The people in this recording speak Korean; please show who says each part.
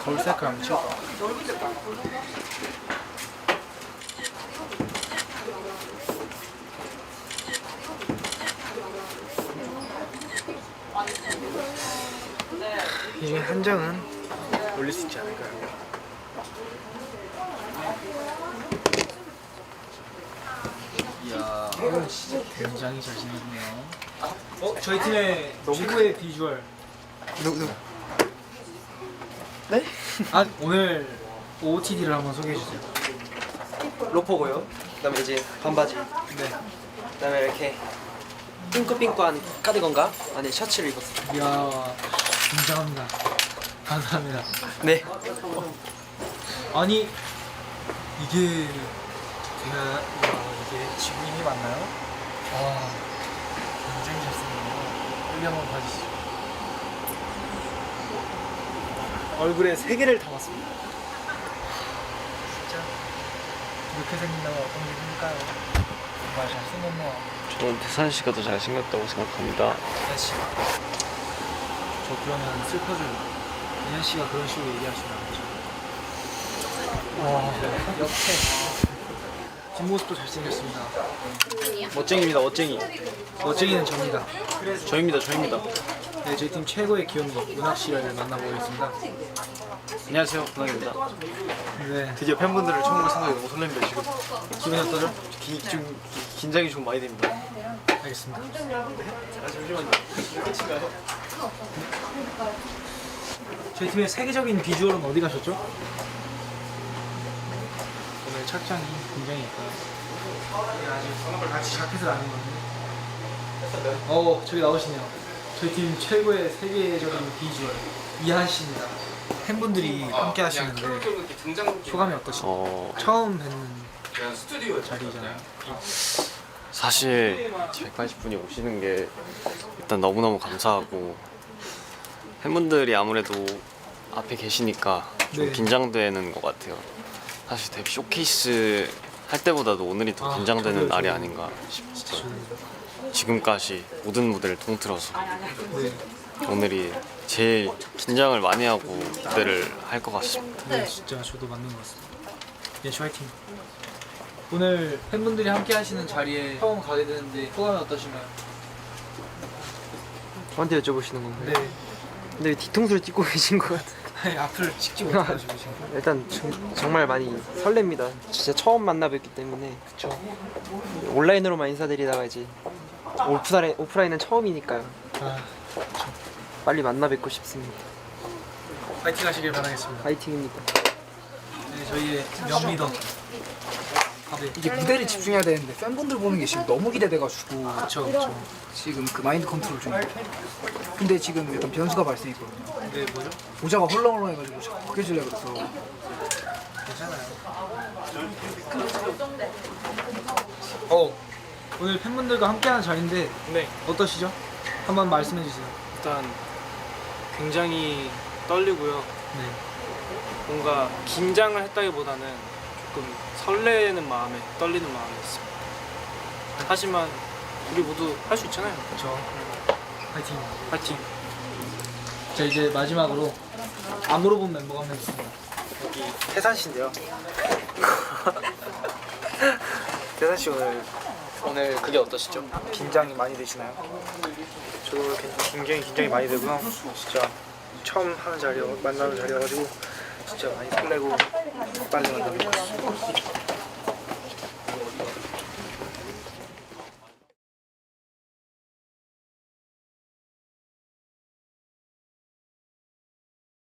Speaker 1: 거울 셀카 한번 찍을까? 이 한 장은 올릴 수 있지 않을까요? 이야, 진짜 굉장히 잘생겼네요. 저희 팀의 최고의 비주얼. 누구? 네? 오늘 OOTD를 한번 소개해 주세요.
Speaker 2: 로퍼고요. 그다음에 이제 반바지.
Speaker 1: 네.
Speaker 2: 그다음에 이렇게 핑크핑크한 카디건과 안에 셔츠를 입었어요.
Speaker 1: 이야, 굉장합니다. 감사합니다.
Speaker 2: 네.
Speaker 1: 아니 이게 이게 지금 이미 맞나요? 와, 굉장히 잘생겼네요. 여기 한번 봐주시죠. 얼굴에 3개를 담았습니다. 진짜 이렇게 생긴다면 어떤 기분일까요? 정말 잘생겼네요.
Speaker 3: 저는 태산 씨가 더 잘생겼다고 생각합니다.
Speaker 1: 예나 씨, 저 그러면 슬퍼져요. 예나 씨가 그런 식으로 얘기하시면 안 되죠. 와, 옆에 뒷모습도 잘생겼습니다.
Speaker 2: 멋쟁입니다. 멋쟁이.
Speaker 1: 멋쟁이는 접니다.
Speaker 2: 저입니다.
Speaker 1: 네, 저희 팀 최고의 귀염둥이 문학 씨를 만나보겠습니다.
Speaker 2: 안녕하세요. 군학입니다.
Speaker 1: 네,
Speaker 2: 드디어 팬분들을 처음 볼 생각이 너무 설렙니다. 지금
Speaker 1: 기분이 어떠죠?
Speaker 2: 좀 긴장이 좀 많이 됩니다.
Speaker 1: 알겠습니다.
Speaker 2: 잠시만요.
Speaker 1: 저희 팀의 세계적인 비주얼은 어디 가셨죠? 오늘 착장이 굉장히 예뻐요. 아직 같이 자켓을 안 입었는데. 저기 나오시네요. 저희 팀 최고의 세계적인 비주얼 이한 씨입니다. 팬분들이 함께 하시는데 소감이 어떠신가요? 처음 뵙는 자리잖아요.
Speaker 3: 사실 180분이 오시는 게 일단 너무너무 감사하고 팬분들이 아무래도 앞에 계시니까 좀
Speaker 1: 네.
Speaker 3: 긴장되는 것 같아요. 사실 데뷔 쇼케이스 할 때보다도 오늘이 더 긴장되는
Speaker 1: 저도요,
Speaker 3: 날이
Speaker 1: 저도요.
Speaker 3: 아닌가
Speaker 1: 진짜
Speaker 3: 싶어요.
Speaker 1: 좋네요.
Speaker 3: 지금까지 모든 무대를 통틀어서
Speaker 1: 네,
Speaker 3: 오늘이 제일 긴장을 많이 하고 무대를 할 것 같습니다.
Speaker 1: 네, 진짜 저도 맞는 것 같습니다. 예, 화이팅. 오늘 팬분들이 함께 하시는 자리에 처음 가게 되는데 소감이 어떠신가요?
Speaker 2: 저한테 여쭤보시는 건가요?
Speaker 1: 네,
Speaker 2: 근데 왜 뒤통수를 찍고 계신 것 같아요.
Speaker 1: 아니, 앞을 찍지 못해가지고 지금.
Speaker 2: 일단 정말 많이 설렙니다. 진짜 처음 만나 뵙기 때문에
Speaker 1: 그쵸.
Speaker 2: 온라인으로만 인사드리다가 이제 오프라인은 처음이니까요. 빨리 만나 뵙고 싶습니다.
Speaker 1: 파이팅 하시길 바라겠습니다.
Speaker 2: 파이팅입니다.
Speaker 1: 네, 저희의 명리더. 네,
Speaker 4: 이게 무대를 집중해야 되는데 팬분들 보는 게 지금 너무 기대돼가지고
Speaker 1: 그쵸.
Speaker 4: 지금 그 마인드 컨트롤 중이에요. 근데 지금 약간 변수가 발생했거든요.
Speaker 1: 네, 뭐죠?
Speaker 4: 모자가 헐렁헐렁해가지고 자꾸 벗겨지려고 그래서
Speaker 1: 괜찮아요. 오늘 팬분들과 함께하는 자리인데
Speaker 5: 네,
Speaker 1: 어떠시죠? 한번 말씀해 주세요.
Speaker 5: 일단 굉장히 떨리고요.
Speaker 1: 네,
Speaker 5: 뭔가 긴장을 했다기보다는 조금 설레는 마음에 떨리는 마음이 있습니다. 하지만 우리 모두 할 수 있잖아요.
Speaker 1: 그쵸. 파이팅.
Speaker 5: 파이팅.
Speaker 1: 자, 이제 마지막으로 안 물어본 멤버가 한 명 있습니다.
Speaker 2: 여기 태산 씨인데요. 태산 씨 오늘 그게 어떠시죠?
Speaker 4: 긴장이 많이 되시나요?
Speaker 2: 저도 굉장히 긴장이 많이 되고요. 진짜 처음 하는 자리 만나는 자리여가지고 진짜 많이 설레고 빨리 만나고